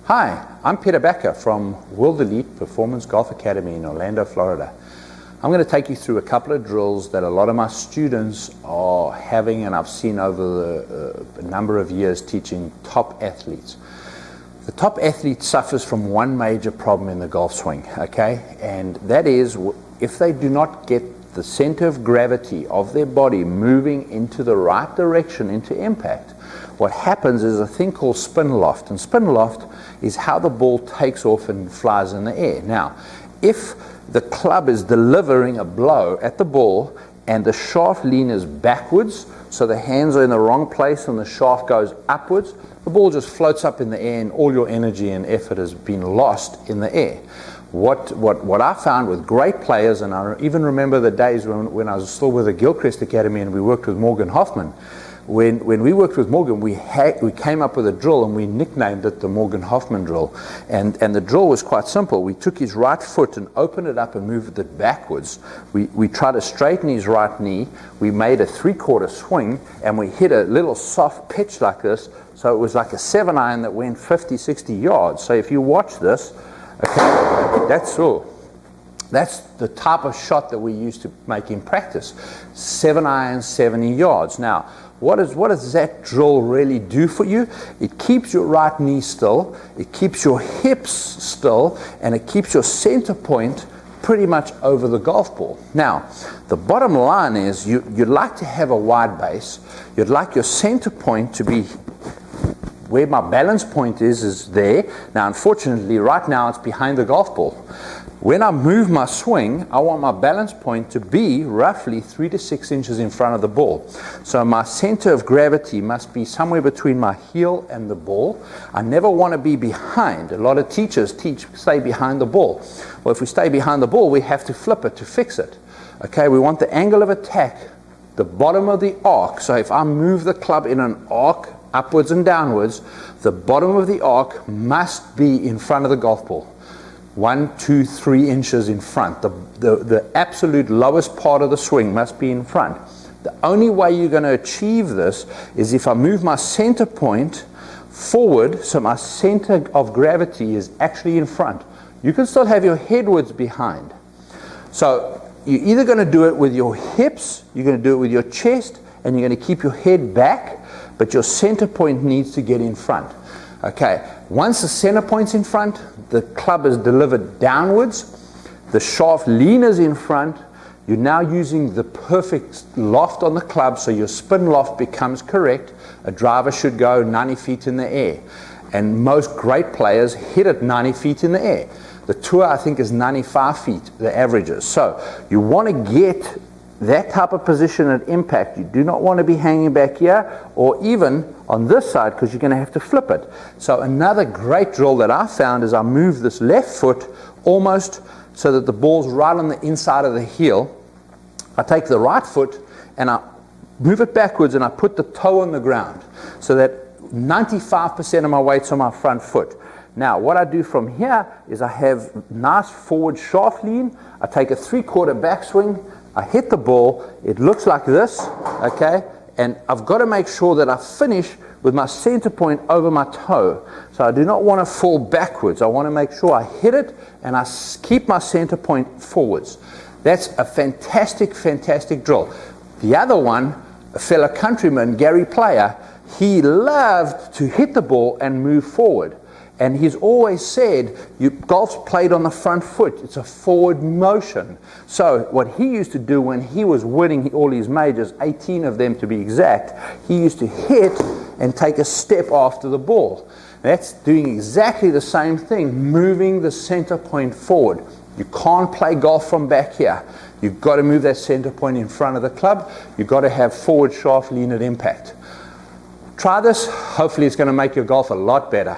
Hi, I'm Peter Becker from World Elite Performance Golf Academy in Orlando, Florida. I'm going to take you through a couple of drills that a lot of my students are having, and I've seen over a number of years teaching top athletes. The top athlete suffers from one major problem in the golf swing, okay? And that is, if they do not get the center of gravity of their body moving into the right direction, into impact, what happens is a thing called spin loft. And spin loft is how the ball takes off and flies in the air. Now, if the club is delivering a blow at the ball and the shaft leans backwards, so the hands are in the wrong place and the shaft goes upwards, the ball just floats up in the air and all your energy and effort has been lost in the air. What I found with great players, and I even remember the days when I was still with the Gilchrist Academy and we worked with Morgan Hoffman. When we worked with Morgan, we came up with a drill and we nicknamed it the Morgan Hoffman drill. And the drill was quite simple. We took his right foot and opened it up and moved it backwards. We tried to straighten his right knee. We made a 3/4 swing and we hit a little soft pitch like this. So it was like a 7-iron that went 50, 60 yards. So if you watch this, okay, that's the type of shot that we used to make in practice. 7-iron, 70 yards. Now, what does that drill really do for you? It keeps your right knee still, it keeps your hips still, and it keeps your center point pretty much over the golf ball. Now, the bottom line is you'd like to have a wide base. You'd like your center point to be where my balance point is there. Now, unfortunately, right now it's behind the golf ball. When I move my swing, I want my balance point to be roughly 3 to 6 inches in front of the ball. So my center of gravity must be somewhere between my heel and the ball. I never want to be behind. A lot of teachers stay behind the ball. Well, if we stay behind the ball, we have to flip it to fix it. Okay, we want the angle of attack, the bottom of the arc. So if I move the club in an arc, upwards and downwards, the bottom of the arc must be in front of the golf ball. 1, 2, 3 inches in front. The absolute lowest part of the swing must be in front. The only way you're going to achieve this is if I move my center point forward, so my center of gravity is actually in front. You can still have your headwards behind. So you're either going to do it with your hips, you're going to do it with your chest, and you're going to keep your head back, but your center point needs to get in front. Okay, once the center point's in front, the club is delivered downwards, the shaft leans in front, you're now using the perfect loft on the club, so your spin loft becomes correct. A driver should go 90 feet in the air, and most great players hit it 90 feet in the air. The tour, I think, is 95 feet, the averages. So you want to get that type of position at impact. You do not want to be hanging back here or even on this side, because you're going to have to flip it. So another great drill that I found is I move this left foot almost so that the ball's right on the inside of the heel. I take the right foot and I move it backwards and I put the toe on the ground so that 95% of my weight's on my front foot. Now, what I do from here is I have nice forward shaft lean. I take a 3/4 backswing. I hit the ball, it looks like this, okay? And I've got to make sure that I finish with my center point over my toe. So I do not want to fall backwards. I want to make sure I hit it and I keep my center point forwards. That's a fantastic, fantastic drill. The other one, a fellow countryman, Gary Player, he loved to hit the ball and move forward. And he's always said, golf's played on the front foot. It's a forward motion. So what he used to do when he was winning all his majors, 18 of them to be exact, he used to hit and take a step after the ball. That's doing exactly the same thing, moving the center point forward. You can't play golf from back here. You've got to move that center point in front of the club. You've got to have forward shaft lean at impact. Try this. Hopefully it's going to make your golf a lot better.